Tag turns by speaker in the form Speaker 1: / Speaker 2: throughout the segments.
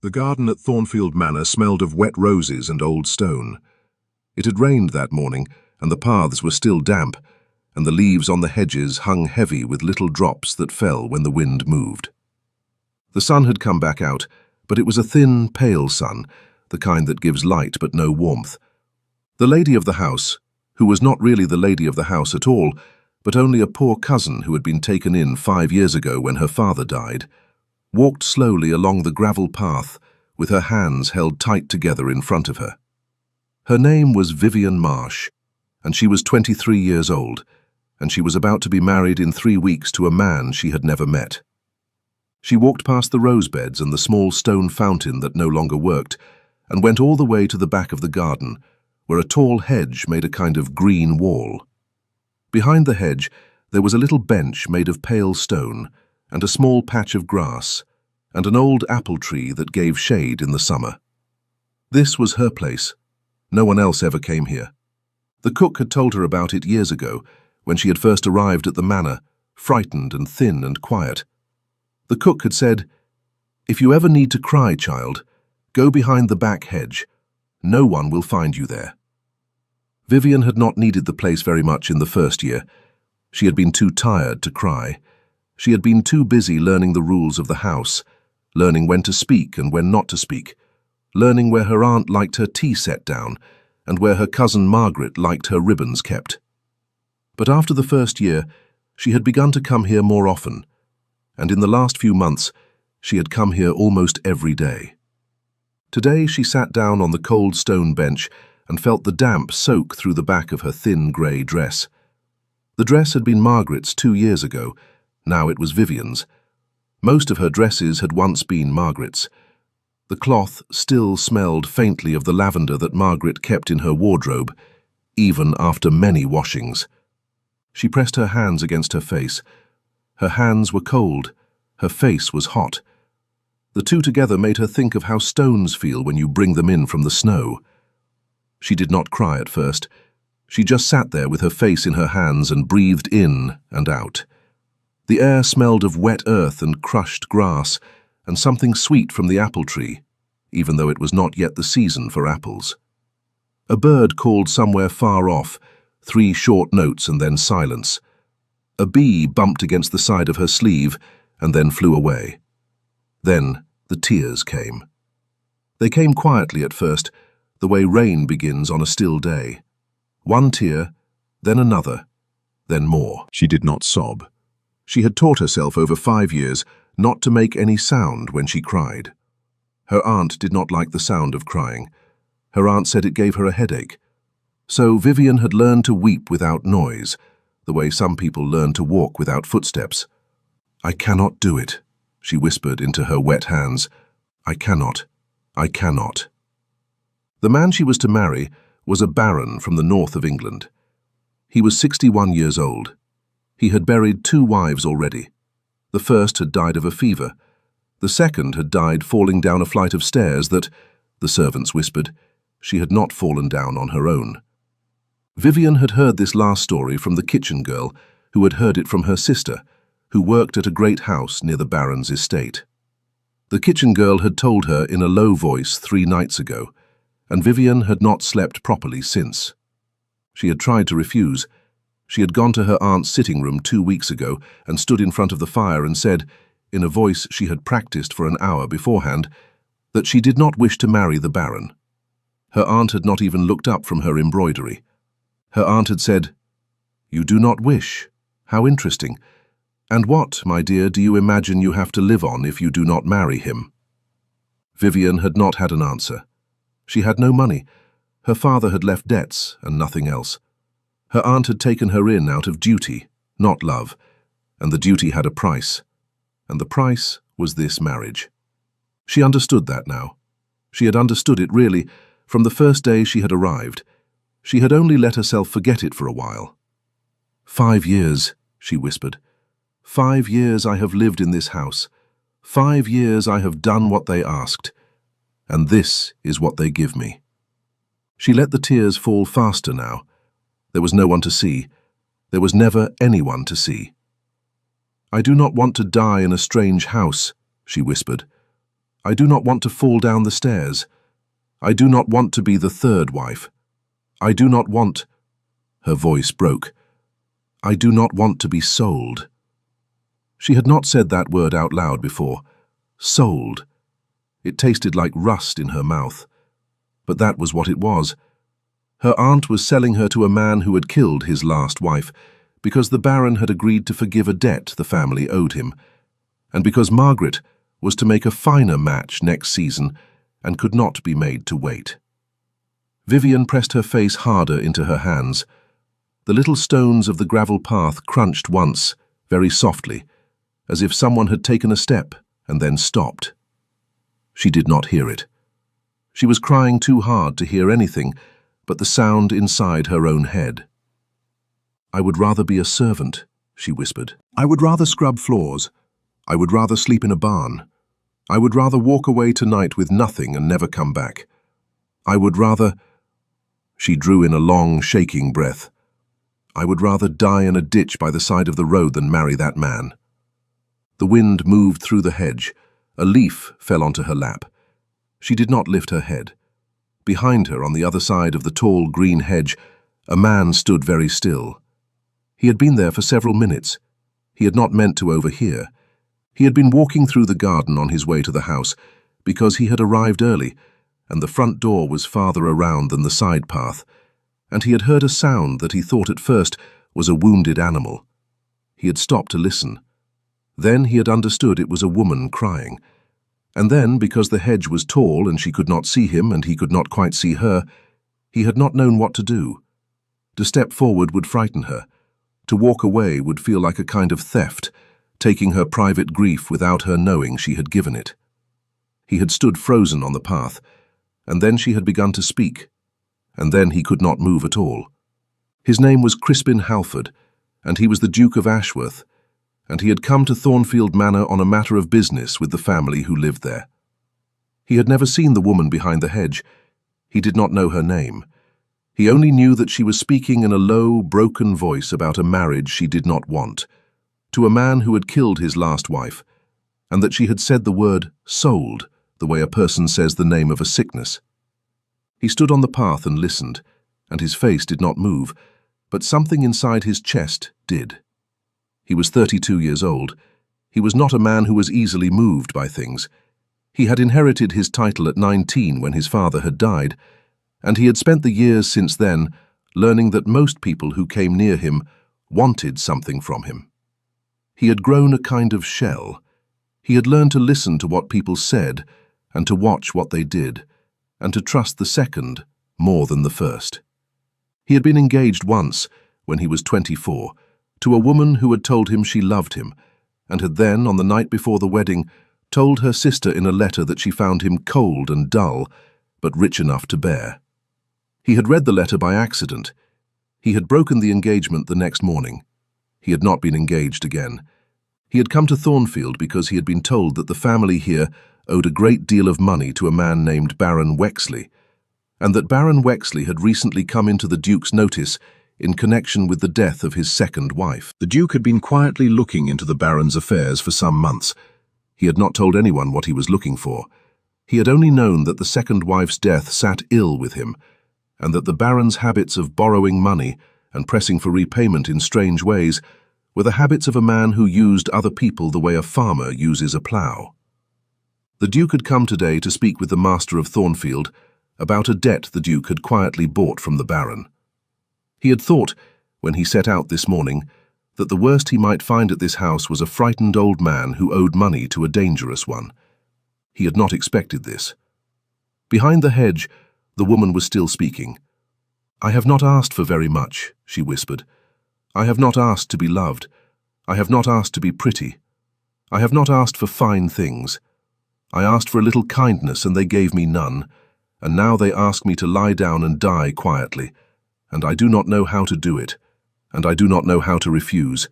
Speaker 1: The garden at Thornfield Manor smelled of wet roses and old stone. It had rained that morning, and the paths were still damp, and the leaves on the hedges hung heavy with little drops that fell when the wind moved. The sun had come back out, but it was a thin, pale sun, the kind that gives light but no warmth. The lady of the house, who was not really the lady of the house at all, but only a poor cousin who had been taken in 5 years ago when her father died, walked slowly along the gravel path with her hands held tight together in front of her. Her name was Vivian Marsh, and she was 23 years old, and she was about to be married in 3 weeks to a man she had never met. She walked past the rose beds and the small stone fountain that no longer worked, and went all the way to the back of the garden, where a tall hedge made a kind of green wall. Behind the hedge there was a little bench made of pale stone, and a small patch of grass, and an old apple tree that gave shade in the summer. This was her place. No one else ever came here. The cook had told her about it years ago, when she had first arrived at the manor, frightened and thin and quiet. The cook had said, "If you ever need to cry, child, go behind the back hedge. No one will find you there." Vivian had not needed the place very much in the first year. She had been too tired to cry. She had been too busy learning the rules of the house, learning when to speak and when not to speak, learning where her aunt liked her tea set down and where her cousin Margaret liked her ribbons kept. But after the first year, she had begun to come here more often, and in the last few months, she had come here almost every day. Today she sat down on the cold stone bench and felt the damp soak through the back of her thin grey dress. The dress had been Margaret's 2 years ago. Now it was Vivian's. Most of her dresses had once been Margaret's. The cloth still smelled faintly of the lavender that Margaret kept in her wardrobe, even after many washings. She pressed her hands against her face. Her hands were cold. Her face was hot. The two together made her think of how stones feel when you bring them in from the snow. She did not cry at first. She just sat there with her face in her hands and breathed in and out. The air smelled of wet earth and crushed grass, and something sweet from the apple tree, even though it was not yet the season for apples. A bird called somewhere far off, 3 short notes and then silence. A bee bumped against the side of her sleeve and then flew away. Then the tears came. They came quietly at first, the way rain begins on a still day. 1 tear, then another, then more. She did not sob. She had taught herself over 5 years not to make any sound when she cried. Her aunt did not like the sound of crying. Her aunt said it gave her a headache. So Vivian had learned to weep without noise, the way some people learn to walk without footsteps. "I cannot do it," she whispered into her wet hands. "I cannot. I cannot." The man she was to marry was a baron from the north of England. He was 61 years old. He had buried 2 wives already. The first had died of a fever. The second had died falling down a flight of stairs that, the servants whispered, she had not fallen down on her own. Vivian had heard this last story from the kitchen girl, who had heard it from her sister, who worked at a great house near the baron's estate. The kitchen girl had told her in a low voice 3 nights ago, and Vivian had not slept properly since. She had tried to refuse. She had gone to her aunt's sitting room 2 weeks ago and stood in front of the fire and said, in a voice she had practiced for an hour beforehand, that she did not wish to marry the baron. Her aunt had not even looked up from her embroidery. Her aunt had said, "You do not wish? How interesting. And what, my dear, do you imagine you have to live on if you do not marry him?" Vivian had not had an answer. She had no money. Her father had left debts and nothing else. Her aunt had taken her in out of duty, not love, and the duty had a price. And the price was this marriage. She understood that now. She had understood it, really, from the first day she had arrived. She had only let herself forget it for a while. 5 years, she whispered. 5 years I have lived in this house. 5 years I have done what they asked. And this is what they give me. She let the tears fall faster now. There was no one to see. There was never anyone to see. "I do not want to die in a strange house," she whispered. I do not want to fall down the stairs. I do not want to be the third wife. I do not want—" Her voice broke. "I do not want to be sold." She had not said that word out loud before. Sold. It tasted like rust in her mouth. But that was what it was. Her aunt was selling her to a man who had killed his last wife, because the Baron had agreed to forgive a debt the family owed him, and because Margaret was to make a finer match next season and could not be made to wait. Vivian pressed her face harder into her hands. The little stones of the gravel path crunched once, very softly, as if someone had taken a step and then stopped. She did not hear it. She was crying too hard to hear anything but the sound inside her own head. "I would rather be a servant," she whispered. "I would rather scrub floors. I would rather sleep in a barn. I would rather walk away tonight with nothing and never come back. I would rather—" She drew in a long, shaking breath. "I would rather die in a ditch by the side of the road than marry that man." The wind moved through the hedge. A leaf fell onto her lap. She did not lift her head. Behind her, on the other side of the tall green hedge, a man stood very still. He had been there for several minutes. He had not meant to overhear. He had been walking through the garden on his way to the house because he had arrived early, and the front door was farther around than the side path, and he had heard a sound that he thought at first was a wounded animal. He had stopped to listen. Then he had understood it was a woman crying. And then, because the hedge was tall and she could not see him and he could not quite see her, he had not known what to do. To step forward would frighten her. To walk away would feel like a kind of theft, taking her private grief without her knowing she had given it. He had stood frozen on the path, and then she had begun to speak, and then he could not move at all. His name was Crispin Halford, and he was the Duke of Ashworth, and he had come to Thornfield Manor on a matter of business with the family who lived there. He had never seen the woman behind the hedge. He did not know her name. He only knew that she was speaking in a low, broken voice about a marriage she did not want, to a man who had killed his last wife, and that she had said the word sold, the way a person says the name of a sickness. He stood on the path and listened, and his face did not move, but something inside his chest did. He was 32 years old. He was not a man who was easily moved by things. He had inherited his title at 19 when his father had died, and he had spent the years since then learning that most people who came near him wanted something from him. He had grown a kind of shell. He had learned to listen to what people said and to watch what they did, and to trust the second more than the first. He had been engaged once, when he was 24, to a woman who had told him she loved him, and had then, on the night before the wedding, told her sister in a letter that she found him cold and dull, but rich enough to bear. He had read the letter by accident. He had broken the engagement the next morning. He had not been engaged again. He had come to Thornfield because he had been told that the family here owed a great deal of money to a man named Baron Wexley, and that Baron Wexley had recently come into the Duke's notice in connection with the death of his second wife. The Duke had been quietly looking into the Baron's affairs for some months. He had not told anyone what he was looking for. He had only known that the second wife's death sat ill with him, and that the Baron's habits of borrowing money and pressing for repayment in strange ways were the habits of a man who used other people the way a farmer uses a plough. The Duke had come today to speak with the Master of Thornfield about a debt the Duke had quietly bought from the Baron. He had thought, when he set out this morning, that the worst he might find at this house was a frightened old man who owed money to a dangerous one. He had not expected this. Behind the hedge, the woman was still speaking. "I have not asked for very much," she whispered. "I have not asked to be loved. I have not asked to be pretty. I have not asked for fine things. I asked for a little kindness, and they gave me none, and now they ask me to lie down and die quietly, and I do not know how to do it, and I do not know how to refuse,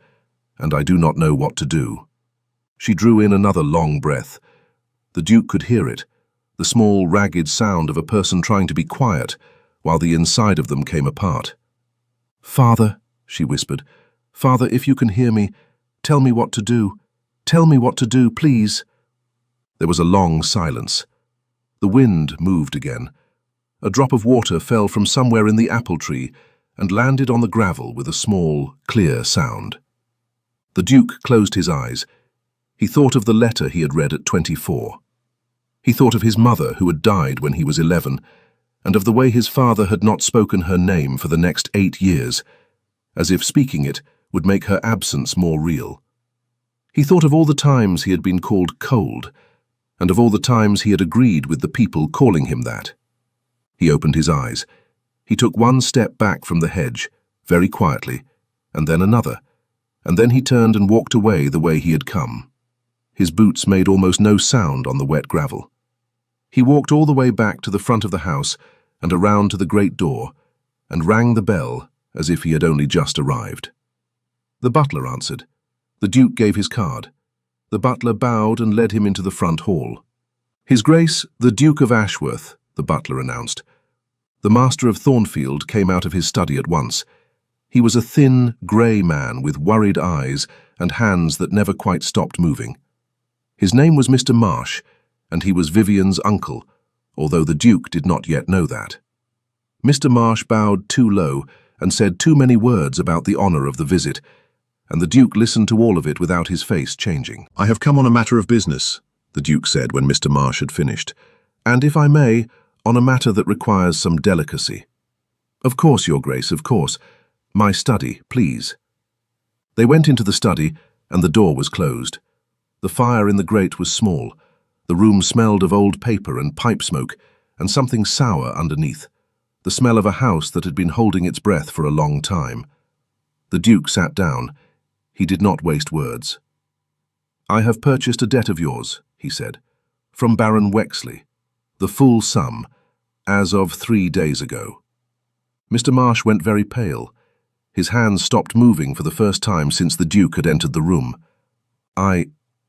Speaker 1: and I do not know what to do." She drew in another long breath. The Duke could hear it, the small, ragged sound of a person trying to be quiet, while the inside of them came apart. "Father," she whispered, "Father, if you can hear me, tell me what to do. Tell me what to do, please." There was a long silence. The wind moved again. A drop of water fell from somewhere in the apple tree and landed on the gravel with a small, clear sound. The Duke closed his eyes. He thought of the letter he had read at 24. He thought of his mother who had died when he was 11, and of the way his father had not spoken her name for the next 8 years, as if speaking it would make her absence more real. He thought of all the times he had been called cold, and of all the times he had agreed with the people calling him that. He opened his eyes. He took one step back from the hedge, very quietly, and then another, and then he turned and walked away the way he had come. His boots made almost no sound on the wet gravel. He walked all the way back to the front of the house and around to the great door, and rang the bell as if he had only just arrived. The butler answered. The Duke gave his card. The butler bowed and led him into the front hall. His Grace, the Duke of Ashworth, the butler announced. The Master of Thornfield came out of his study at once. He was a thin, grey man with worried eyes and hands that never quite stopped moving. His name was Mr. Marsh, and he was Vivian's uncle, although the Duke did not yet know that. Mr. Marsh bowed too low and said too many words about the honour of the visit, and the Duke listened to all of it without his face changing. "I have come on a matter of business," the Duke said when Mr. Marsh had finished, "and if I may, on a matter that requires some delicacy." "Of course, Your Grace, of course. My study, please." They went into the study, and the door was closed. The fire in the grate was small. The room smelled of old paper and pipe smoke, and something sour underneath, the smell of a house that had been holding its breath for a long time. The Duke sat down. He did not waste words. "I have purchased a debt of yours," he said, "from Baron Wexley, the full sum, as of 3 days ago." Mr. Marsh went very pale. His hands stopped moving for the first time since the Duke had entered the room.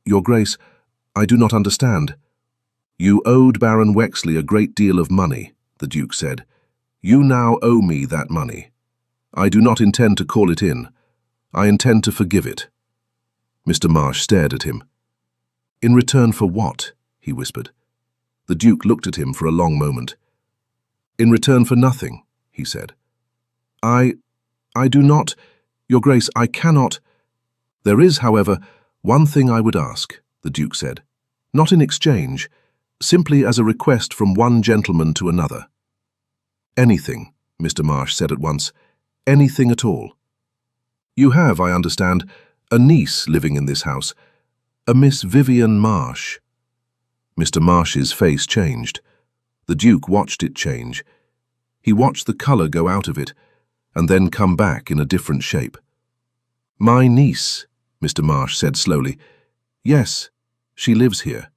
Speaker 1: Your Grace, I do not understand." "You owed Baron Wexley a great deal of money," the Duke said. "You now owe me that money. I do not intend to call it in. I intend to forgive it." Mr. Marsh stared at him. "In return for what?" he whispered. The Duke looked at him for a long moment. "In return for nothing," he said. I do not, Your Grace, I cannot." "There is, however, one thing I would ask," the Duke said. "Not in exchange, simply as a request from one gentleman to another." "Anything," Mr. Marsh said at once. "Anything at all." "You have, I understand, a niece living in this house, a Miss Vivian Marsh." Mr. Marsh's face changed. The Duke watched it change. He watched the colour go out of it, and then come back in a different shape. "My niece," Mr. Marsh said slowly. "Yes, she lives here.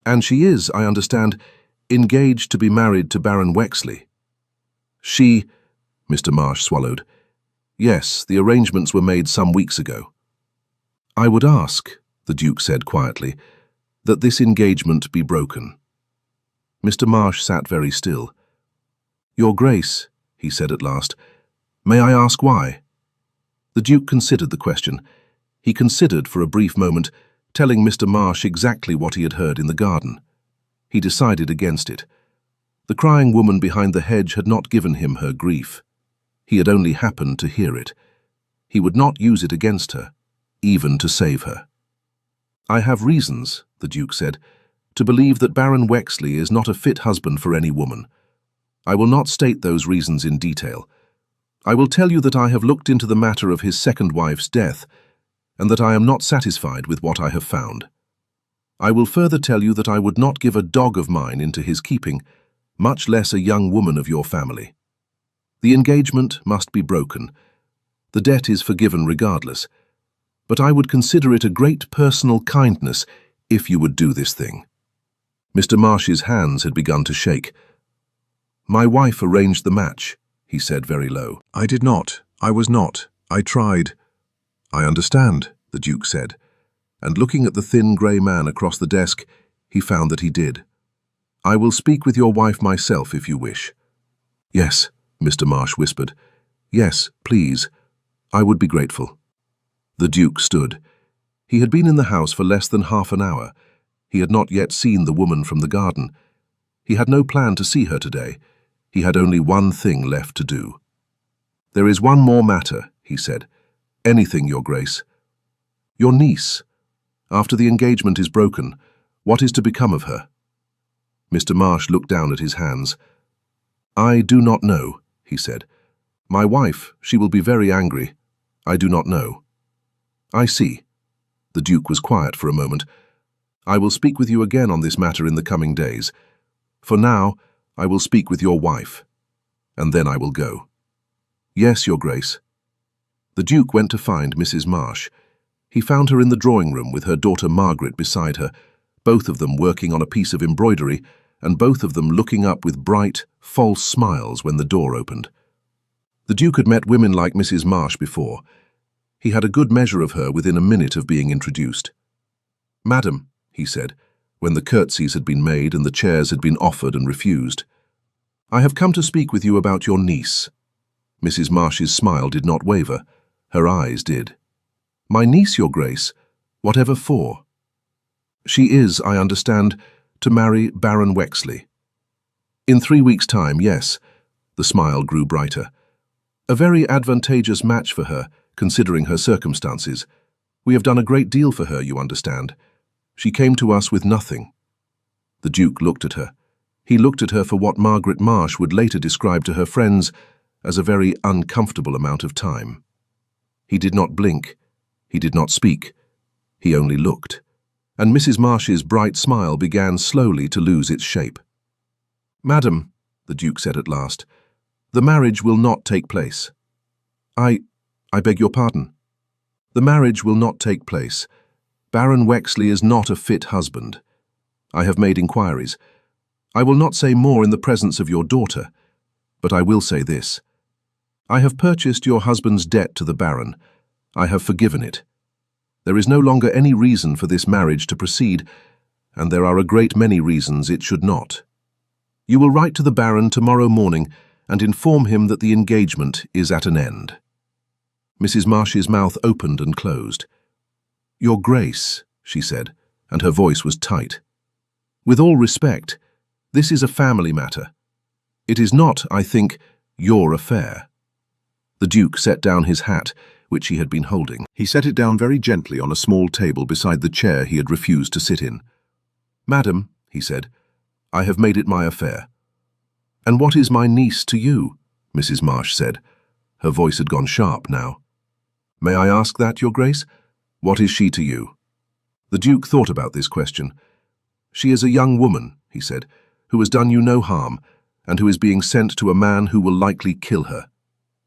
Speaker 1: And she is, I understand, engaged to be married to Baron Wexley." "She," Mr. Marsh swallowed. "Yes, the arrangements were made some weeks ago." "I would ask," the Duke said quietly, "that this engagement be broken." Mr. Marsh sat very still. "Your Grace," he said at last, "may I ask why?" The Duke considered the question. He considered for a brief moment, telling Mr. Marsh exactly what he had heard in the garden. He decided against it. The crying woman behind the hedge had not given him her grief. He had only happened to hear it. He would not use it against her, even to save her. "I have reasons," the Duke said, "to believe that Baron Wexley is not a fit husband for any woman. I will not state those reasons in detail. I will tell you that I have looked into the matter of his second wife's death, and that I am not satisfied with what I have found. I will further tell you that I would not give a dog of mine into his keeping, much less a young woman of your family. The engagement must be broken. The debt is forgiven regardless, but I would consider it a great personal kindness if you would do this thing." Mr. Marsh's hands had begun to shake. "My wife arranged the match," he said very low. "I did not. I was not. I tried." "I understand," the Duke said, and looking at the thin grey man across the desk, he found that he did. "I will speak with your wife myself if you wish." "Yes," Mr. Marsh whispered. "Yes, please. I would be grateful." The Duke stood. He had been in the house for less than half an hour. He had not yet seen the woman from the garden. He had no plan to see her today. He had only one thing left to do. "There is one more matter," he said. "Anything, Your Grace. Your niece. After the engagement is broken, what is to become of her?" Mr. Marsh looked down at his hands. "I do not know," he said. "My wife, she will be very angry. I do not know." "I see." The Duke was quiet for a moment. "I will speak with you again on this matter in the coming days. For now, I will speak with your wife, and then I will go." "Yes, Your Grace." The Duke went to find Mrs. Marsh. He found her in the drawing room with her daughter Margaret beside her, both of them working on a piece of embroidery, and both of them looking up with bright, false smiles when the door opened. The Duke had met women like Mrs. Marsh before. He had a good measure of her within a minute of being introduced. "Madam," he said, when the curtsies had been made and the chairs had been offered and refused, "I have come to speak with you about your niece." Mrs. Marsh's smile did not waver. Her eyes did. "My niece, Your Grace? Whatever for?" "She is, I understand, to marry Baron Wexley." "In 3 weeks' time, yes." The smile grew brighter. "A very advantageous match for her, considering her circumstances. We have done a great deal for her, you understand. She came to us with nothing." The Duke looked at her. He looked at her for what Margaret Marsh would later describe to her friends as a very uncomfortable amount of time. He did not blink. He did not speak. He only looked. And Mrs. Marsh's bright smile began slowly to lose its shape. "Madam," the Duke said at last, "the marriage will not take place." I beg your pardon." "The marriage will not take place. Baron Wexley is not a fit husband. I have made inquiries. I will not say more in the presence of your daughter, but I will say this. I have purchased your husband's debt to the Baron. I have forgiven it. There is no longer any reason for this marriage to proceed, and there are a great many reasons it should not. You will write to the Baron tomorrow morning and inform him that the engagement is at an end." Mrs. Marsh's mouth opened and closed. "Your Grace," she said, and her voice was tight. "With all respect, this is a family matter. It is not, I think, your affair." The Duke set down his hat, which he had been holding. He set it down very gently on a small table beside the chair he had refused to sit in. "Madam," he said, "I have made it my affair." "And what is my niece to you?" Mrs. Marsh said. Her voice had gone sharp now. "May I ask that, Your Grace? What is she to you?" The Duke thought about this question. "She is a young woman," he said, "who has done you no harm, and who is being sent to a man who will likely kill her.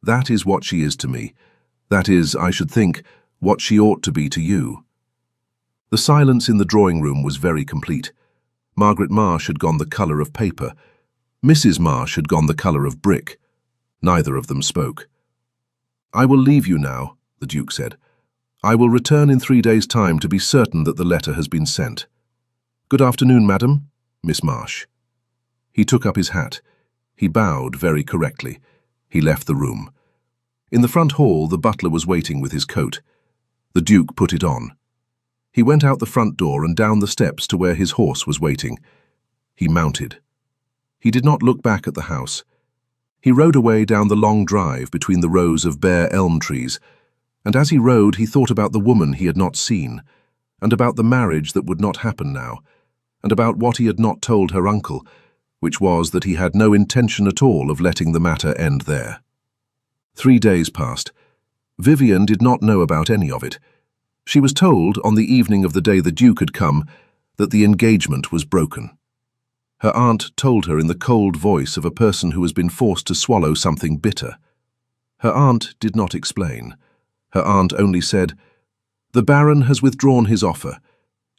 Speaker 1: That is what she is to me. That is, I should think, what she ought to be to you." The silence in the drawing room was very complete. Margaret Marsh had gone the colour of paper. Mrs. Marsh had gone the colour of brick. Neither of them spoke. "I will leave you now," the Duke said. "I will return in 3 days' time to be certain that the letter has been sent. Good afternoon, madam, Miss Marsh." He took up his hat. He bowed very correctly. He left the room. In the front hall, the butler was waiting with his coat. The Duke put it on. He went out the front door and down the steps to where his horse was waiting. He mounted. He did not look back at the house. He rode away down the long drive between the rows of bare elm trees, and as he rode he thought about the woman he had not seen, and about the marriage that would not happen now, and about what he had not told her uncle, which was that he had no intention at all of letting the matter end there. 3 days passed. Vivian did not know about any of it. She was told, on the evening of the day the Duke had come, that the engagement was broken. Her aunt told her in the cold voice of a person who has been forced to swallow something bitter. Her aunt did not explain. Her aunt only said, "The Baron has withdrawn his offer.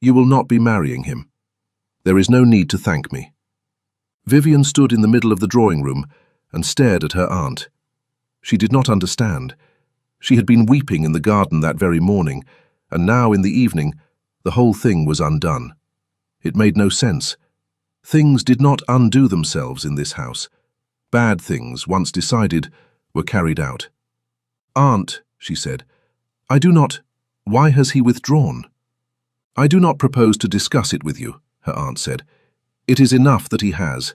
Speaker 1: You will not be marrying him. There is no need to thank me." Vivian stood in the middle of the drawing room and stared at her aunt. She did not understand. She had been weeping in the garden that very morning, and now in the evening the whole thing was undone. It made no sense. Things did not undo themselves in this house. Bad things, once decided, were carried out. "Aunt," she said, "I do not... Why has he withdrawn?" "I do not propose to discuss it with you," her aunt said. "It is enough that he has.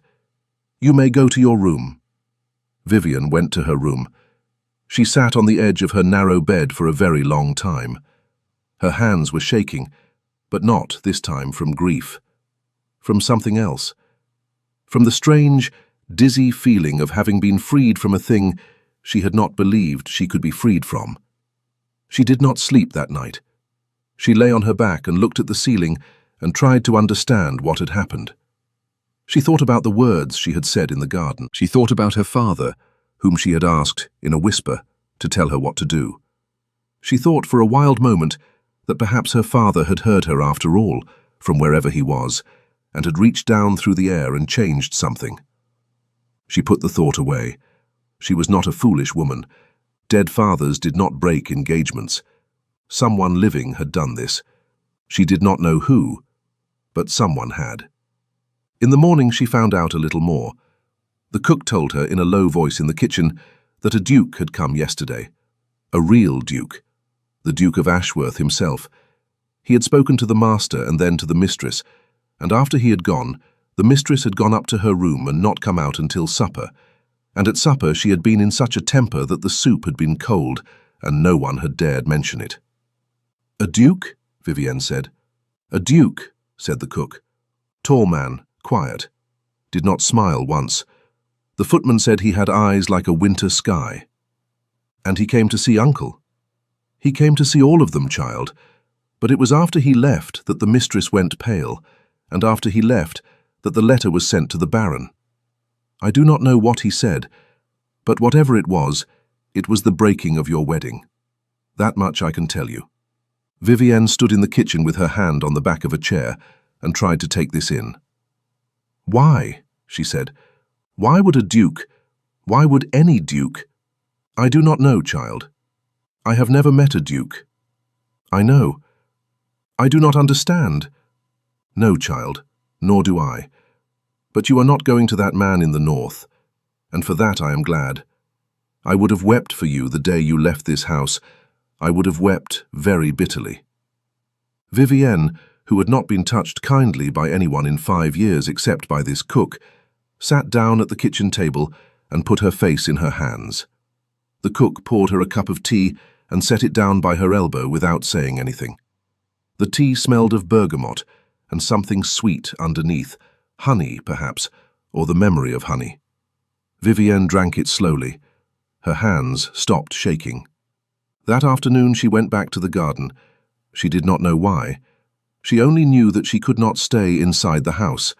Speaker 1: You may go to your room." Vivian went to her room. She sat on the edge of her narrow bed for a very long time. Her hands were shaking, but not, this time, from grief. From something else. From the strange, dizzy feeling of having been freed from a thing she had not believed she could be freed from. She did not sleep that night. She lay on her back and looked at the ceiling and tried to understand what had happened. She thought about the words she had said in the garden. She thought about her father, whom she had asked, in a whisper, to tell her what to do. She thought for a wild moment that perhaps her father had heard her after all, from wherever he was, and had reached down through the air and changed something. She put the thought away. She was not a foolish woman. Dead fathers did not break engagements. Someone living had done this. She did not know who, but someone had. In the morning she found out a little more. The cook told her in a low voice in the kitchen that a duke had come yesterday. A real duke. The Duke of Ashworth himself. He had spoken to the master and then to the mistress, and after he had gone, the mistress had gone up to her room and not come out until supper, and at supper she had been in such a temper that the soup had been cold, and no one had dared mention it. "A duke?" Vivienne said. "A duke," said the cook. Tall man, quiet. Did not smile once. The footman said he had eyes like a winter sky. "And he came to see Uncle?" "He came to see all of them, child. But it was after he left that the mistress went pale, and after he left that the letter was sent to the Baron. I do not know what he said, but whatever it was the breaking of your wedding. That much I can tell you." Vivienne stood in the kitchen with her hand on the back of a chair and tried to take this in. "Why?" she said. "Why would a duke? Why would any duke?" "I do not know, child. I have never met a duke." "I know. I do not understand." "No, child, nor do I. But you are not going to that man in the north, and for that I am glad. I would have wept for you the day you left this house. I would have wept very bitterly." Vivienne, who had not been touched kindly by anyone in 5 years except by this cook, sat down at the kitchen table and put her face in her hands. The cook poured her a cup of tea and set it down by her elbow without saying anything. The tea smelled of bergamot and something sweet underneath, honey perhaps, or the memory of honey. Vivienne drank it slowly. Her hands stopped shaking. That afternoon she went back to the garden. She did not know why. She only knew that she could not stay inside the house.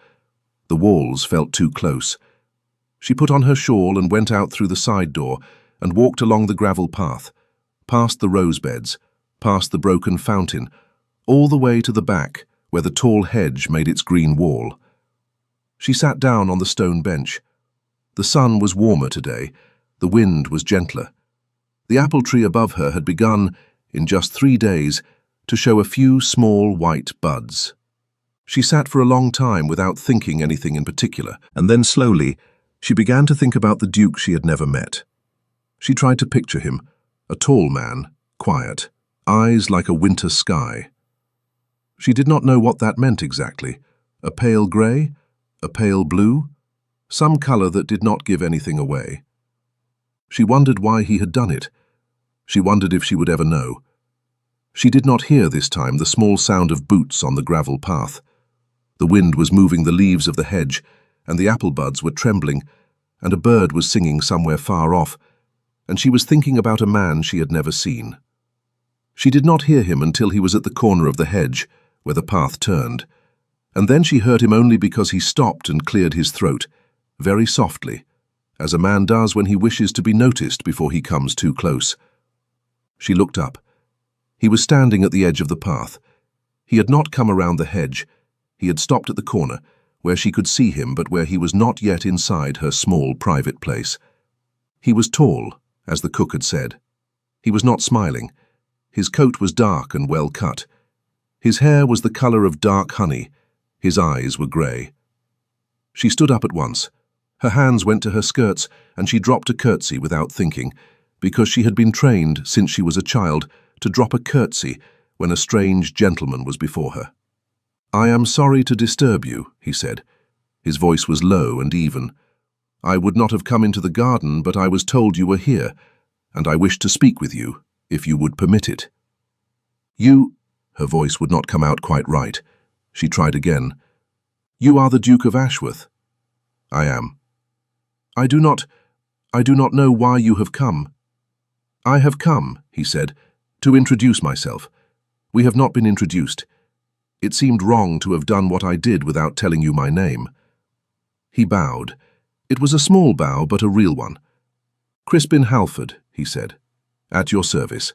Speaker 1: The walls felt too close. She put on her shawl and went out through the side door and walked along the gravel path, past the rose beds, past the broken fountain, all the way to the back where the tall hedge made its green wall. She sat down on the stone bench. The sun was warmer today. The wind was gentler. The apple tree above her had begun, in just 3 days, to show a few small white buds. She sat for a long time without thinking anything in particular, and then slowly she began to think about the Duke she had never met. She tried to picture him, a tall man, quiet, eyes like a winter sky. She did not know what that meant exactly. A pale grey? A pale blue? Some colour that did not give anything away. She wondered why he had done it. She wondered if she would ever know. She did not hear this time the small sound of boots on the gravel path. The wind was moving the leaves of the hedge, and the apple buds were trembling, and a bird was singing somewhere far off, and she was thinking about a man she had never seen. She did not hear him until he was at the corner of the hedge, where the path turned, and then she heard him only because he stopped and cleared his throat, very softly, as a man does when he wishes to be noticed before he comes too close. She looked up. He was standing at the edge of the path. He had not come around the hedge. He had stopped at the corner, where she could see him but where he was not yet inside her small private place. He was tall, as the cook had said. He was not smiling. His coat was dark and well cut. His hair was the colour of dark honey. His eyes were grey. She stood up at once. Her hands went to her skirts, and she dropped a curtsy without thinking, because she had been trained, since she was a child, to drop a curtsy when a strange gentleman was before her. "I am sorry to disturb you," he said. His voice was low and even. "I would not have come into the garden, but I was told you were here, and I wished to speak with you, if you would permit it." "You—" Her voice would not come out quite right. She tried again. "You are the Duke of Ashworth." "I am." I do not know why you have come." "I have come," he said, "to introduce myself. We have not been introduced. It seemed wrong to have done what I did without telling you my name." He bowed. It was a small bow, but a real one. "Crispin Halford," he said, "at your service."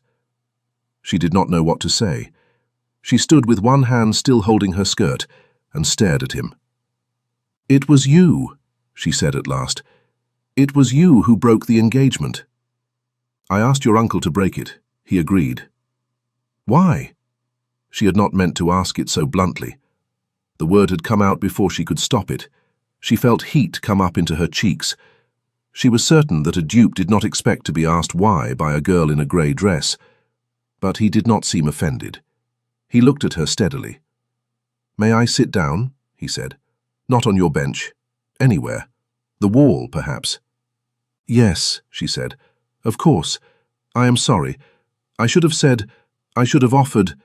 Speaker 1: She did not know what to say. She stood with one hand still holding her skirt and stared at him. "It was you," she said at last. "It was you who broke the engagement." "I asked your uncle to break it. He agreed." "Why?" She had not meant to ask it so bluntly. The word had come out before she could stop it. She felt heat come up into her cheeks. She was certain that a dupe did not expect to be asked why by a girl in a grey dress. But he did not seem offended. He looked at her steadily. "May I sit down?" he said. "Not on your bench. Anywhere. The wall, perhaps." "Yes," she said. "Of course. I am sorry. I should have offered—"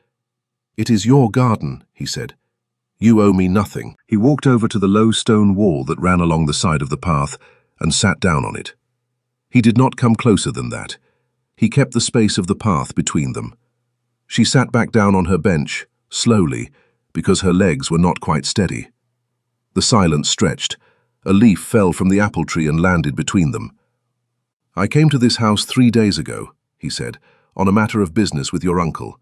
Speaker 1: "It is your garden," he said. "You owe me nothing." He walked over to the low stone wall that ran along the side of the path and sat down on it. He did not come closer than that. He kept the space of the path between them. She sat back down on her bench, slowly, because her legs were not quite steady. The silence stretched. A leaf fell from the apple tree and landed between them. "I came to this house 3 days ago," he said, "on a matter of business with your uncle.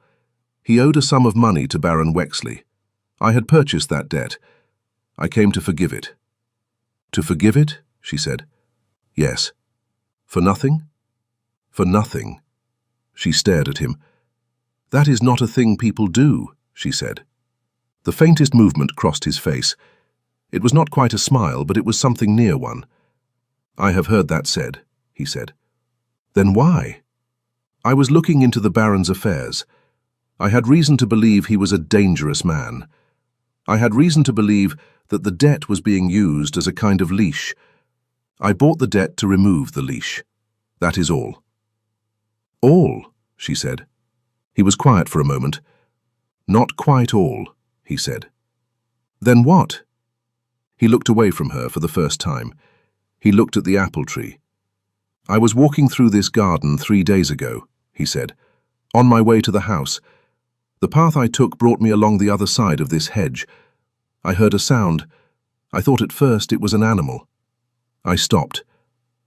Speaker 1: He owed a sum of money to Baron Wexley. I had purchased that debt. I came to forgive it." "To forgive it?" she said. "Yes." "For nothing?" "For nothing." She stared at him. "That is not a thing people do," she said. The faintest movement crossed his face. It was not quite a smile, but it was something near one. "I have heard that said," he said. "Then why?" "I was looking into the Baron's affairs. I had reason to believe he was a dangerous man. I had reason to believe that the debt was being used as a kind of leash. I bought the debt to remove the leash. That is all." "All?" she said. He was quiet for a moment. "Not quite all," he said. "Then what?" He looked away from her for the first time. He looked at the apple tree. "I was walking through this garden 3 days ago," he said, "on my way to the house. The path I took brought me along the other side of this hedge. I heard a sound. I thought at first it was an animal. I stopped.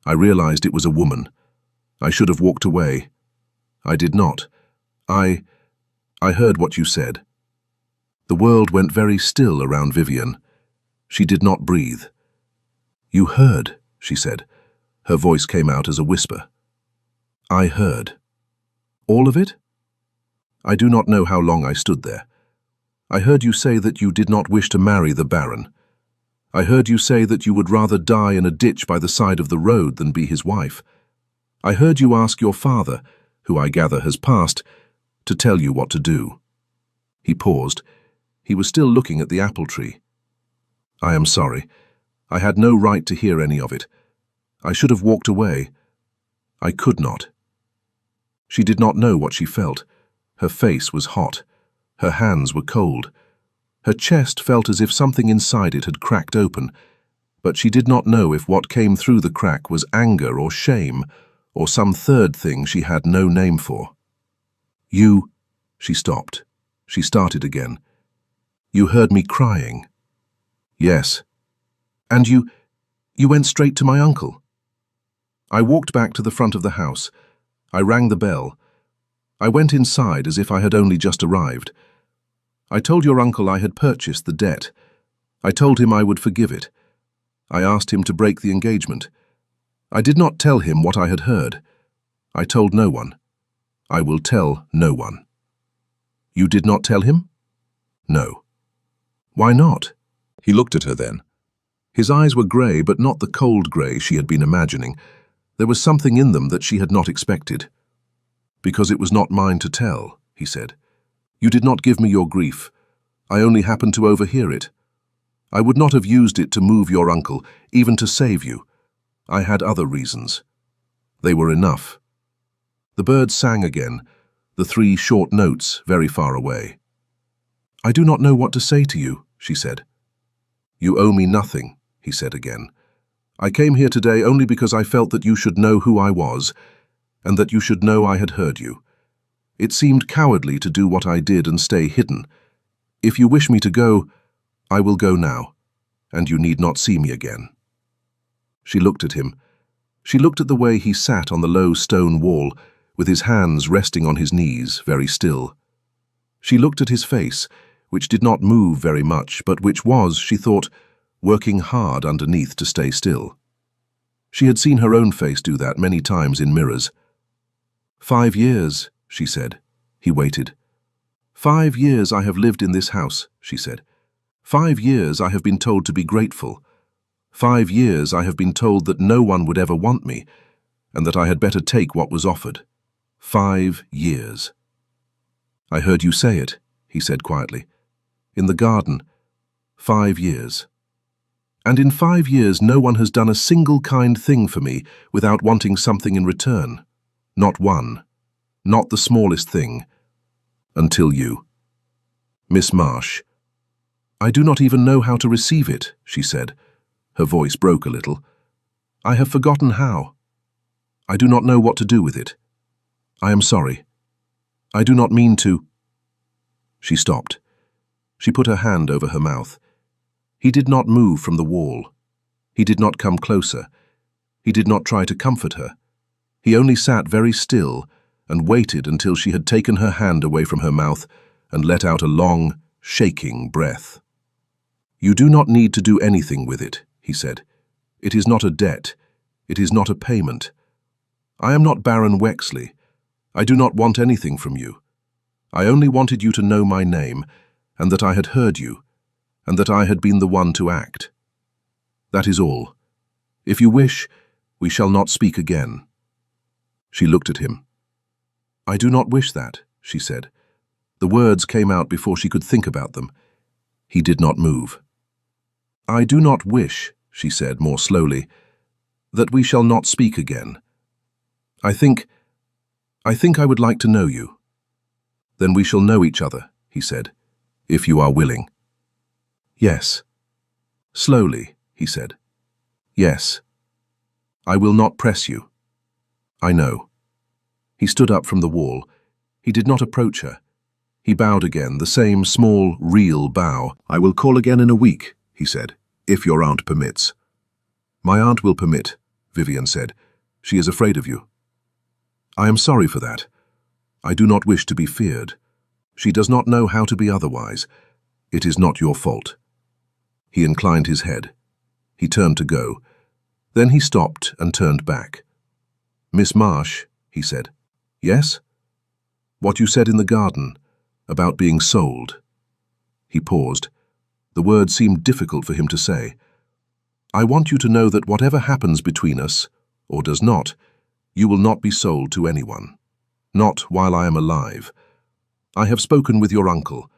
Speaker 1: I realized it was a woman. I should have walked away. I did not. I heard what you said." The world went very still around Vivian. She did not breathe. "You heard," she said. Her voice came out as a whisper. "I heard." "All of it?" "I do not know how long I stood there. I heard you say that you did not wish to marry the Baron. I heard you say that you would rather die in a ditch by the side of the road than be his wife. I heard you ask your father, who I gather has passed, to tell you what to do." He paused. He was still looking at the apple tree. "I am sorry. I had no right to hear any of it. I should have walked away. I could not." She did not know what she felt. Her face was hot. Her hands were cold. Her chest felt as if something inside it had cracked open, but she did not know if what came through the crack was anger or shame, or some third thing she had no name for. "You—" She stopped. She started again. "You heard me crying?" "Yes." "And you went straight to my uncle?" "I walked back to the front of the house. I rang the bell. I went inside as if I had only just arrived. I told your uncle I had purchased the debt. I told him I would forgive it. I asked him to break the engagement. I did not tell him what I had heard. I told no one. I will tell no one." "You did not tell him?" "No." "Why not?" He looked at her then. His eyes were grey, but not the cold grey she had been imagining. There was something in them that she had not expected. "Because it was not mine to tell," he said. You did not give me your grief. I only happened to overhear it. I would not have used it to move your uncle, even to save you. I had other reasons. They were enough. The bird sang again, the 3 short notes very far away. I do not know what to say to you, she said. You owe me nothing, he said again. I came here today only because I felt that you should know who I was, and that you should know I had heard you. It seemed cowardly to do what I did and stay hidden. If you wish me to go, I will go now, and you need not see me again. She looked at him. She looked at the way he sat on the low stone wall, with his hands resting on his knees, very still. She looked at his face, which did not move very much, but which was, she thought, working hard underneath to stay still. She had seen her own face do that many times in mirrors. 5 years, she said. He waited. 5 years I have lived in this house, she said. 5 years I have been told to be grateful. 5 years I have been told that no one would ever want me, and that I had better take what was offered. 5 years. I heard you say it, he said quietly. In the garden. 5 years. And in 5 years no one has done a single kind thing for me without wanting something in return. Not one. Not the smallest thing. Until you. Miss Marsh. I do not even know how to receive it, she said. Her voice broke a little. I have forgotten how. I do not know what to do with it. I am sorry. I do not mean to. She stopped. She put her hand over her mouth. He did not move from the wall. He did not come closer. He did not try to comfort her. He only sat very still and waited until she had taken her hand away from her mouth and let out a long, shaking breath. You do not need to do anything with it, he said. It is not a debt. It is not a payment. I am not Baron Wexley. I do not want anything from you. I only wanted you to know my name, and that I had heard you, and that I had been the one to act. That is all. If you wish, we shall not speak again. She looked at him. I do not wish that, she said. The words came out before she could think about them. He did not move. I do not wish, she said more slowly, that we shall not speak again. I think I would like to know you. Then we shall know each other, he said, if you are willing. Yes. Slowly, he said. Yes. I will not press you. I know. He stood up from the wall. He did not approach her. He bowed again, the same small, real bow. I will call again in a week, he said, if your aunt permits. My aunt will permit, Vivian said. She is afraid of you. I am sorry for that. I do not wish to be feared. She does not know how to be otherwise. It is not your fault. He inclined his head. He turned to go. Then he stopped and turned back. Miss Marsh, he said. Yes? What you said in the garden, about being sold. He paused. The words seemed difficult for him to say. I want you to know that whatever happens between us, or does not, you will not be sold to anyone. Not while I am alive. I have spoken with your uncle.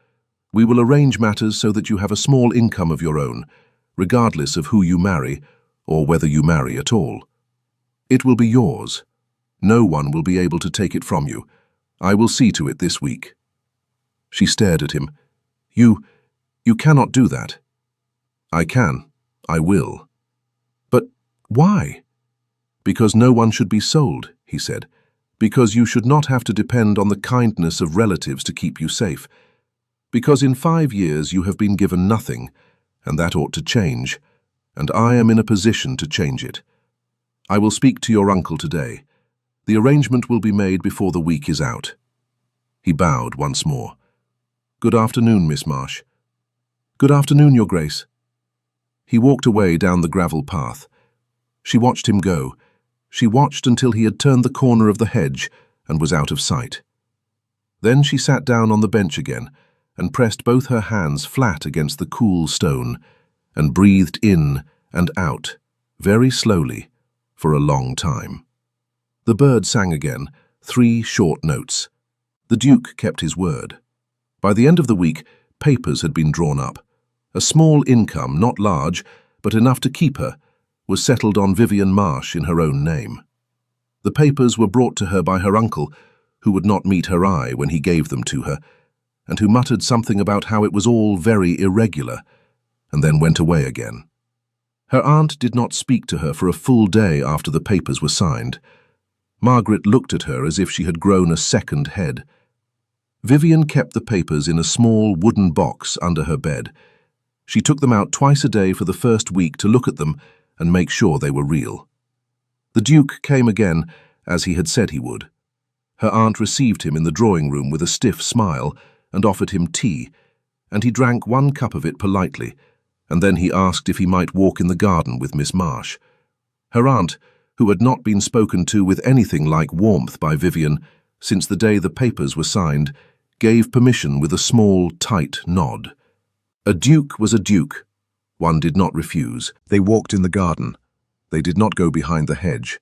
Speaker 1: We will arrange matters so that you have a small income of your own, regardless of who you marry, or whether you marry at all. It will be yours. No one will be able to take it from you. I will see to it this week. She stared at him. You cannot do that. I can. I will. But why? Because no one should be sold, he said. Because you should not have to depend on the kindness of relatives to keep you safe. Because in 5 years you have been given nothing, and that ought to change, and I am in a position to change it. I will speak to your uncle today. The arrangement will be made before the week is out. He bowed once more. Good afternoon, Miss Marsh. Good afternoon, Your Grace. He walked away down the gravel path. She watched him go. She watched until he had turned the corner of the hedge and was out of sight. Then she sat down on the bench again and pressed both her hands flat against the cool stone and breathed in and out, very slowly, for a long time. The bird sang again, 3 short notes. The Duke kept his word. By the end of the week, papers had been drawn up. A small income, not large, but enough to keep her, was settled on Vivian Marsh in her own name. The papers were brought to her by her uncle, who would not meet her eye when he gave them to her, and who muttered something about how it was all very irregular, and then went away again. Her aunt did not speak to her for a full day after the papers were signed. Margaret looked at her as if she had grown a second head. Vivian kept the papers in a small wooden box under her bed. She took them out twice a day for the first week to look at them and make sure they were real. The Duke came again, as he had said he would. Her aunt received him in the drawing room with a stiff smile and offered him tea, and he drank 1 cup of it politely, and then he asked if he might walk in the garden with Miss Marsh. Her aunt, who had not been spoken to with anything like warmth by Vivian since the day the papers were signed, gave permission with a small, tight nod. A duke was a duke. One did not refuse. They walked in the garden. They did not go behind the hedge.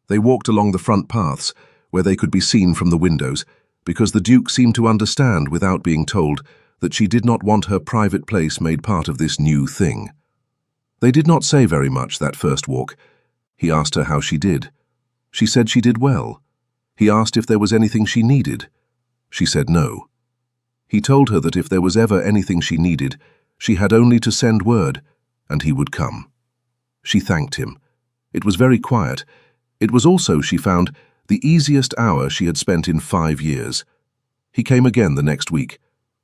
Speaker 1: They walked along the front paths, where they could be seen from the windows, because the Duke seemed to understand without being told that she did not want her private place made part of this new thing. They did not say very much that first walk. He asked her how she did. She said she did well. He asked if there was anything she needed. She said no. He told her that if there was ever anything she needed, she had only to send word, and he would come. She thanked him. It was very quiet. It was also, she found, the easiest hour she had spent in 5 years. He came again the next week,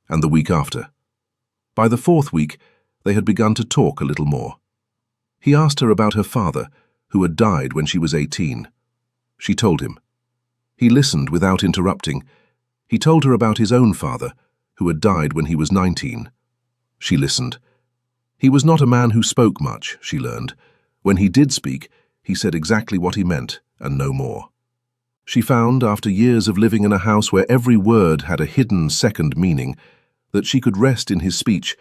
Speaker 1: and the week after. By the 4th week, they had begun to talk a little more. He asked her about her father, who had died when she was 18. She told him. He listened without interrupting. He told her about his own father, who had died when he was 19. She listened. He was not a man who spoke much, she learned. When he did speak, he said exactly what he meant, and no more. She found, after years of living in a house where every word had a hidden second meaning, that she could rest in his speech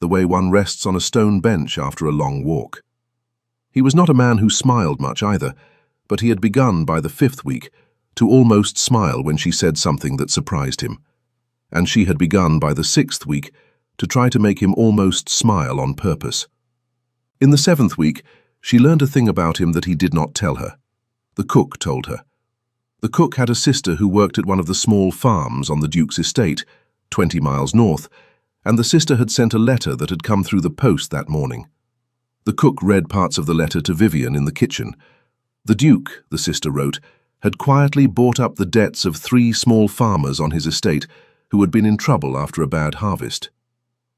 Speaker 1: the way one rests on a stone bench after a long walk. He was not a man who smiled much either, but he had begun by the 5th week to almost smile when she said something that surprised him, and she had begun by the 6th week to try to make him almost smile on purpose. In the 7th week, she learned a thing about him that he did not tell her. The cook told her. The cook had a sister who worked at one of the small farms on the Duke's estate, 20 miles north, and the sister had sent a letter that had come through the post that morning. The cook read parts of the letter to Vivian in the kitchen. The Duke, the sister wrote, had quietly bought up the debts of 3 small farmers on his estate who had been in trouble after a bad harvest.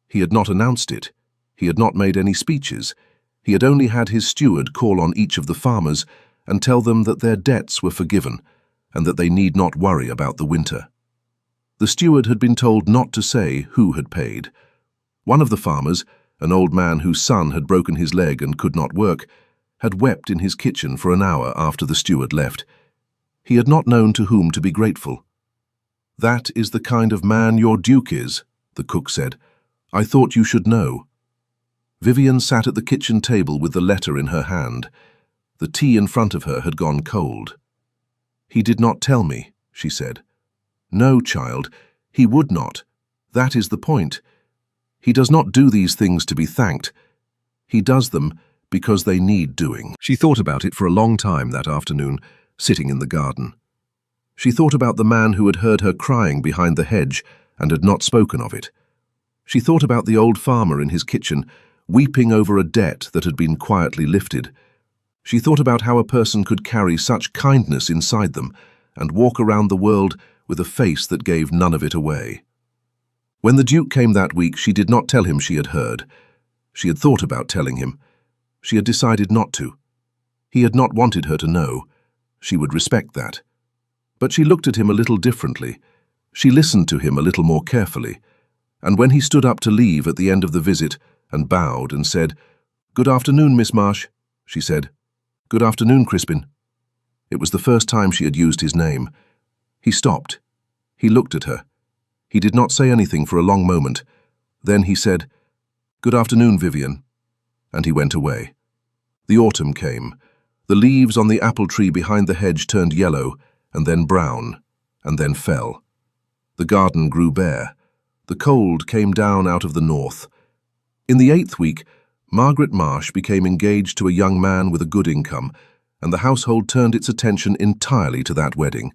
Speaker 1: He had not announced it. He had not made any speeches. He had only had his steward call on each of the farmers and tell them that their debts were forgiven and that they need not worry about the winter. The steward had been told not to say who had paid. One of the farmers, an old man whose son had broken his leg and could not work, had wept in his kitchen for an hour after the steward left. He had not known to whom to be grateful. "That is the kind of man your Duke is," the cook said. "I thought you should know." Vivian sat at the kitchen table with the letter in her hand. The tea in front of her had gone cold. "He did not tell me," she said. "No, child, he would not. That is the point. He does not do these things to be thanked. He does them because they need doing." She thought about it for a long time that afternoon, sitting in the garden. She thought about the man who had heard her crying behind the hedge and had not spoken of it. She thought about the old farmer in his kitchen, weeping over a debt that had been quietly lifted. She thought about how a person could carry such kindness inside them and walk around the world with a face that gave none of it away. When the Duke came that week, she did not tell him she had heard. She had thought about telling him. She had decided not to. He had not wanted her to know. She would respect that. But she looked at him a little differently. She listened to him a little more carefully. And when he stood up to leave at the end of the visit and bowed and said, "Good afternoon, Miss Marsh," she said, "Good afternoon, Crispin." It was the first time she had used his name. He stopped. He looked at her. He did not say anything for a long moment. Then he said, "Good afternoon, Vivian," and he went away. The autumn came. The leaves on the apple tree behind the hedge turned yellow, and then brown, and then fell. The garden grew bare. The cold came down out of the north. In the 8th week, Margaret Marsh became engaged to a young man with a good income, and the household turned its attention entirely to that wedding.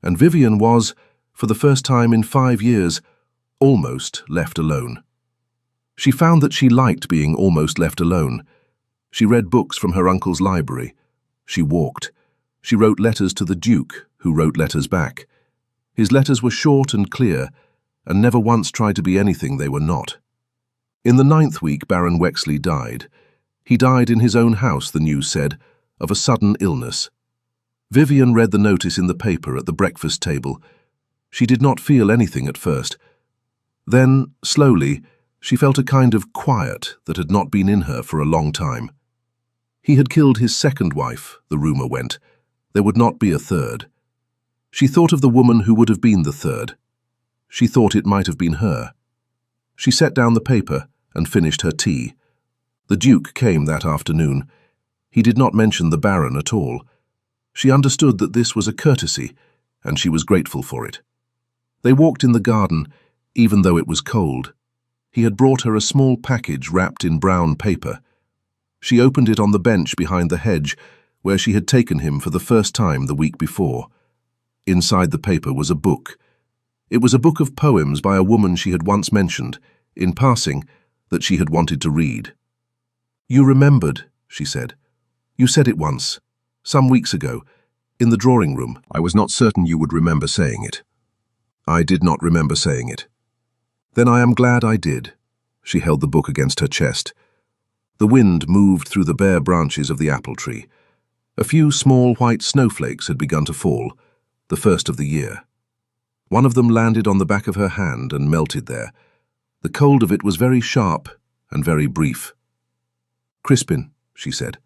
Speaker 1: And Vivian was, for the first time in 5 years, almost left alone. She found that she liked being almost left alone. She read books from her uncle's library. She walked. She wrote letters to the Duke, who wrote letters back. His letters were short and clear, and never once tried to be anything they were not. In the 9th week, Baron Wexley died. He died in his own house, the news said, of a sudden illness. Vivian read the notice in the paper at the breakfast table. She did not feel anything at first. Then, slowly, she felt a kind of quiet that had not been in her for a long time. He had killed his second wife, the rumour went. There would not be a third. She thought of the woman who would have been the third. She thought it might have been her. She set down the paper and finished her tea. The Duke came that afternoon. He did not mention the Baron at all. She understood that this was a courtesy, and she was grateful for it. They walked in the garden, even though it was cold. He had brought her a small package wrapped in brown paper. She opened it on the bench behind the hedge, where she had taken him for the first time the week before. Inside the paper was a book. It was a book of poems by a woman she had once mentioned, in passing, that she had wanted to read. "You remembered," she said. "You said it once, some weeks ago, in the drawing room." "I was not certain you would remember saying it." "I did not remember saying it." "Then I am glad I did." She held the book against her chest. The wind moved through the bare branches of the apple tree. A few small white snowflakes had begun to fall, the first of the year. One of them landed on the back of her hand and melted there. The cold of it was very sharp and very brief. "Crispin," she said.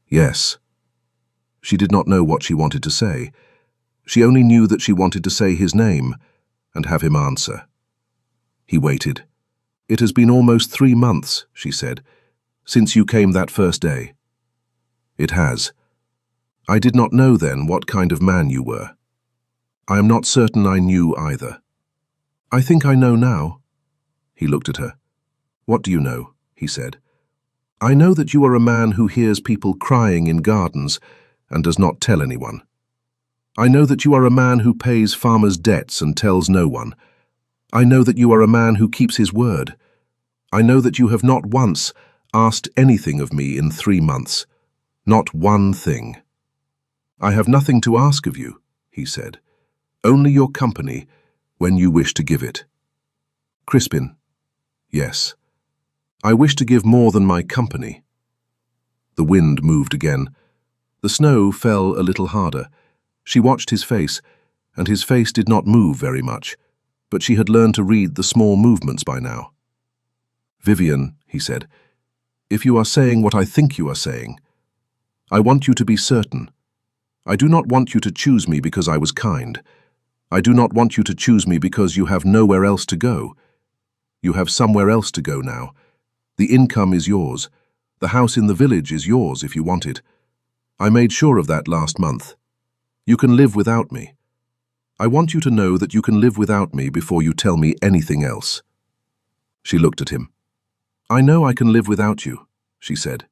Speaker 1: "Yes." She did not know what she wanted to say. She only knew that she wanted to say his name and have him answer. He waited. "It has been almost 3 months," she said, "since you came that first day." "It has. I did not know then what kind of man you were. I am not certain I knew either. I think I know now." He looked at her. "What do you know?" he said. "I know that you are a man who hears people crying in gardens and does not tell anyone. I know that you are a man who pays farmers' debts and tells no one. I know that you are a man who keeps his word. I know that you have not once asked anything of me in 3 months. Not one thing." "I have nothing to ask of you," he said. "Only your company when you wish to give it." "Crispin." "Yes. I wish to give more than my company." The wind moved again. The snow fell a little harder. She watched his face, and his face did not move very much, but she had learned to read the small movements by now. "Vivian," he said, "if you are saying what I think you are saying, I want you to be certain. I do not want you to choose me because I was kind. I do not want you to choose me because you have nowhere else to go. You have somewhere else to go now. The income is yours. The house in the village is yours if you want it. I made sure of that last month. You can live without me. I want you to know that you can live without me before you tell me anything else." She looked at him. "I know I can live without you," she said.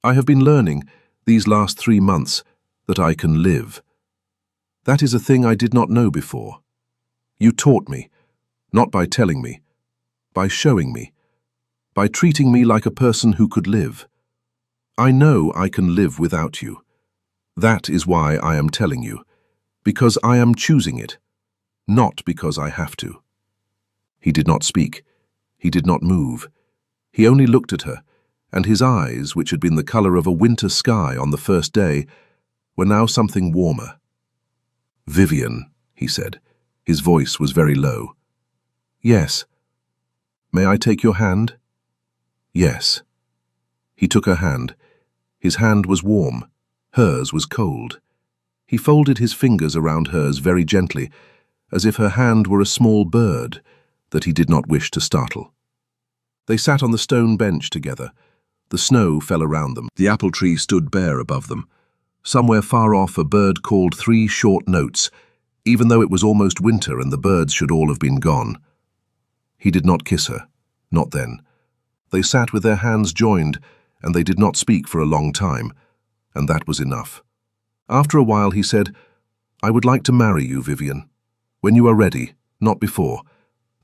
Speaker 1: "I have been learning, these last 3 months, that I can live. That is a thing I did not know before. You taught me, not by telling me, by showing me, by treating me like a person who could live. I know I can live without you. That is why I am telling you, because I am choosing it, not because I have to." He did not speak. He did not move. He only looked at her, and his eyes, which had been the color of a winter sky on the first day, were now something warmer. "Vivian," he said. His voice was very low. "Yes." "May I take your hand?" "Yes." He took her hand. His hand was warm. Hers was cold. He folded his fingers around hers very gently, as if her hand were a small bird that he did not wish to startle. They sat on the stone bench together. The snow fell around them. The apple tree stood bare above them. Somewhere far off a bird called 3 short notes, even though it was almost winter and the birds should all have been gone. He did not kiss her, not then. They sat with their hands joined, and they did not speak for a long time, and that was enough. After a while he said, "I would like to marry you, Vivian. When you are ready, not before.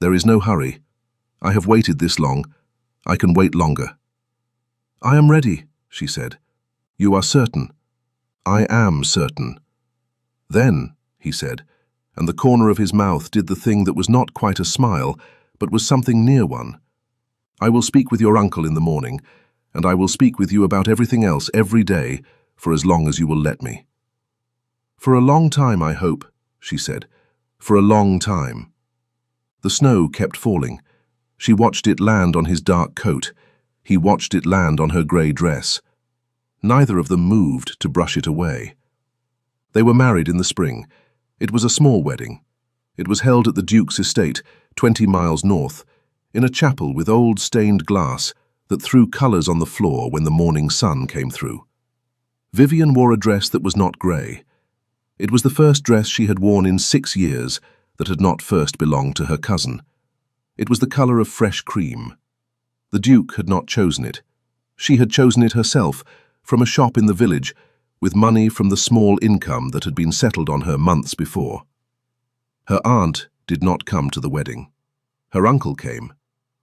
Speaker 1: There is no hurry. I have waited this long. I can wait longer." "I am ready," she said. "You are certain?" "I am certain." "Then," he said, and the corner of his mouth did the thing that was not quite a smile, but was something near one. "I will speak with your uncle in the morning, and I will speak with you about everything else every day for as long as you will let me." "For a long time, I hope," she said. "For a long time." The snow kept falling. She watched it land on his dark coat. He watched it land on her grey dress. Neither of them moved to brush it away. They were married in the spring. It was a small wedding. It was held at the Duke's estate, 20 miles north, in a chapel with old stained glass that threw colours on the floor when the morning sun came through. Vivian wore a dress that was not grey. It was the first dress she had worn in 6 years that had not first belonged to her cousin. It was the colour of fresh cream. The Duke had not chosen it. She had chosen it herself, from a shop in the village, with money from the small income that had been settled on her months before. Her aunt did not come to the wedding. Her uncle came.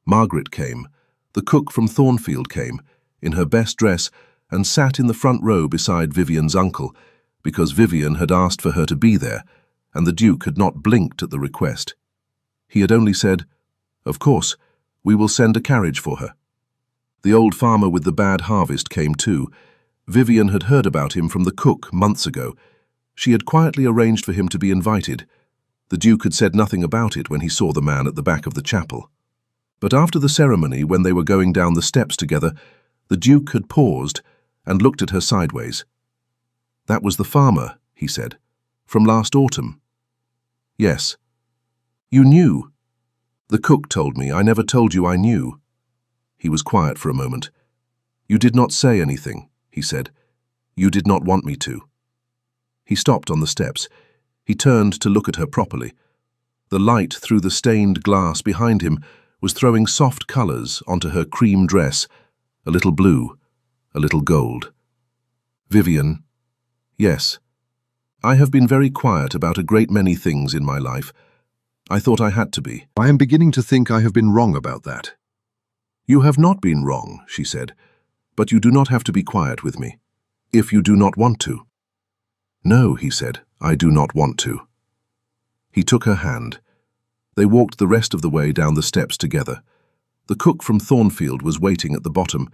Speaker 1: Margaret came. The cook from Thornfield came, in her best dress, and sat in the front row beside Vivian's uncle, because Vivian had asked for her to be there, and the Duke had not blinked at the request. He had only said, "Of course, we will send a carriage for her." The old farmer with the bad harvest came too. Vivian had heard about him from the cook months ago. She had quietly arranged for him to be invited. The Duke had said nothing about it when he saw the man at the back of the chapel. But after the ceremony, when they were going down the steps together, the Duke had paused and looked at her sideways. "That was the farmer," he said, "from last autumn." "Yes." "You knew?" "The cook told me. I never told you I knew." He was quiet for a moment. "You did not say anything," he said. "You did not want me to." He stopped on the steps. He turned to look at her properly. The light through the stained glass behind him was throwing soft colours onto her cream dress, a little blue, a little gold. "Vivian." "Yes. I have been very quiet about a great many things in my life. I thought I had to be. I am beginning to think I have been wrong about that." "You have not been wrong," she said, "but you do not have to be quiet with me, if you do not want to." "No," he said, "I do not want to." He took her hand. They walked the rest of the way down the steps together. The cook from Thornfield was waiting at the bottom,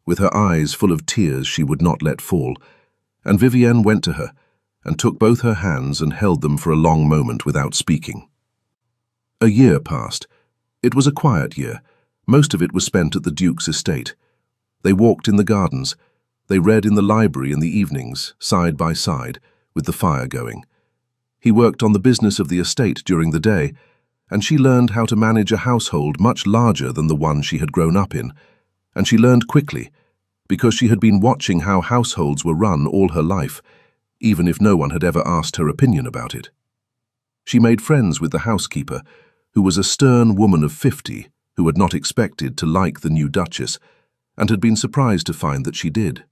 Speaker 1: with her eyes full of tears she would not let fall, and Vivienne went to her and took both her hands and held them for a long moment without speaking. A year passed. It was a quiet year. Most of it was spent at the Duke's estate. They walked in the gardens. They read in the library in the evenings, side by side, with the fire going. He worked on the business of the estate during the day, and she learned how to manage a household much larger than the one she had grown up in. And she learned quickly, because she had been watching how households were run all her life, even if no one had ever asked her opinion about it. She made friends with the housekeeper, who was a stern woman of 50, who had not expected to like the new Duchess, and had been surprised to find that she did.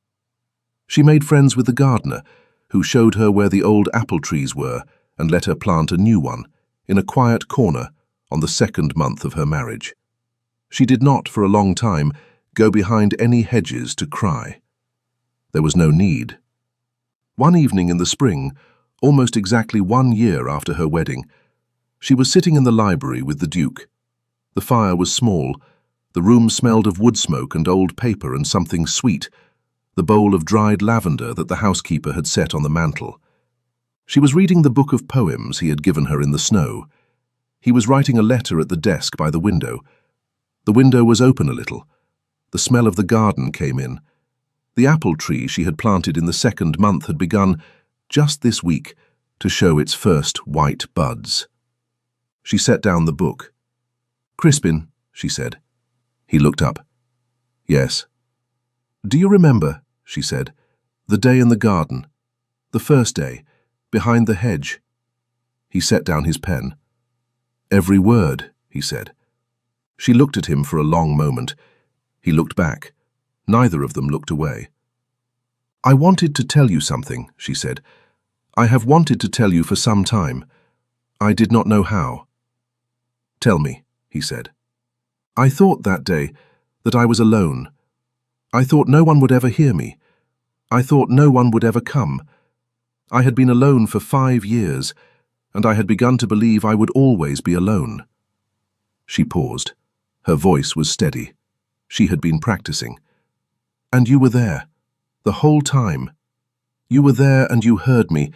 Speaker 1: She made friends with the gardener, who showed her where the old apple trees were and let her plant a new one, in a quiet corner, on the 2nd month of her marriage. She did not, for a long time, go behind any hedges to cry. There was no need. One evening in the spring, almost exactly 1 year after her wedding, she was sitting in the library with the Duke. The fire was small. The room smelled of wood smoke and old paper and something sweet, the bowl of dried lavender that the housekeeper had set on the mantel. She was reading the book of poems he had given her in the snow. He was writing a letter at the desk by the window. The window was open a little. The smell of the garden came in. The apple tree she had planted in the 2nd month had begun, just this week, to show its first white buds. She set down the book. "Crispin," she said. He looked up. "Yes." "Do you remember," she said, "the day in the garden, the first day, behind the hedge?" He set down his pen. "Every word," he said. She looked at him for a long moment. He looked back. Neither of them looked away. "I wanted to tell you something," she said. "I have wanted to tell you for some time. I did not know how." "Tell me," he said. "I thought that day that I was alone. I thought no one would ever hear me. I thought no one would ever come. I had been alone for 5 years, and I had begun to believe I would always be alone." She paused. Her voice was steady. She had been practicing. "And you were there, the whole time. You were there and you heard me,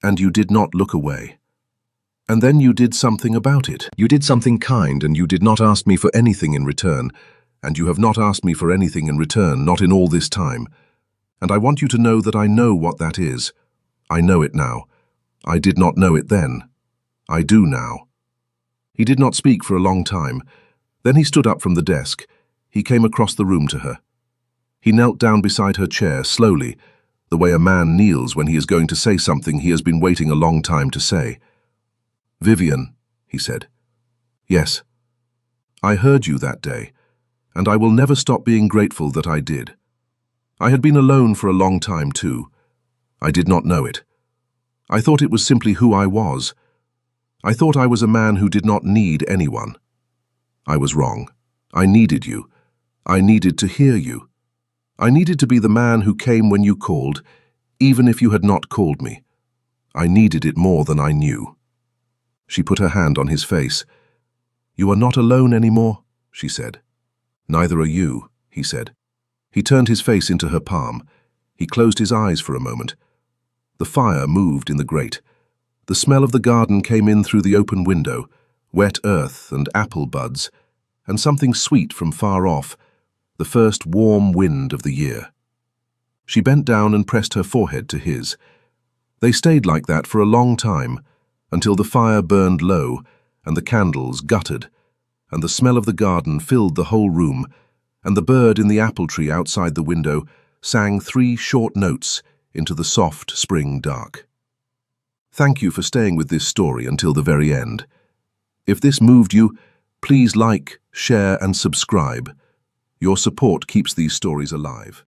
Speaker 1: and you did not look away. And then you did something about it. You did something kind, and you did not ask me for anything in return. And you have not asked me for anything in return, not in all this time. And I want you to know that I know what that is. I know it now. I did not know it then. I do now." He did not speak for a long time. Then he stood up from the desk. He came across the room to her. He knelt down beside her chair, slowly, the way a man kneels when he is going to say something he has been waiting a long time to say. "Vivian," he said. "Yes. I heard you that day, and I will never stop being grateful that I did. I had been alone for a long time too. I did not know it. I thought it was simply who I was. I thought I was a man who did not need anyone. I was wrong. I needed you. I needed to hear you. I needed to be the man who came when you called, even if you had not called me. I needed it more than I knew." She put her hand on his face. "You are not alone anymore," she said. "Neither are you," he said. He turned his face into her palm. He closed his eyes for a moment. The fire moved in the grate. The smell of the garden came in through the open window, wet earth and apple buds, and something sweet from far off, the first warm wind of the year. She bent down and pressed her forehead to his. They stayed like that for a long time, until the fire burned low and the candles guttered, and the smell of the garden filled the whole room, and the bird in the apple tree outside the window sang 3 short notes into the soft spring dark. Thank you for staying with this story until the very end. If this moved you, please like, share and subscribe. Your support keeps these stories alive.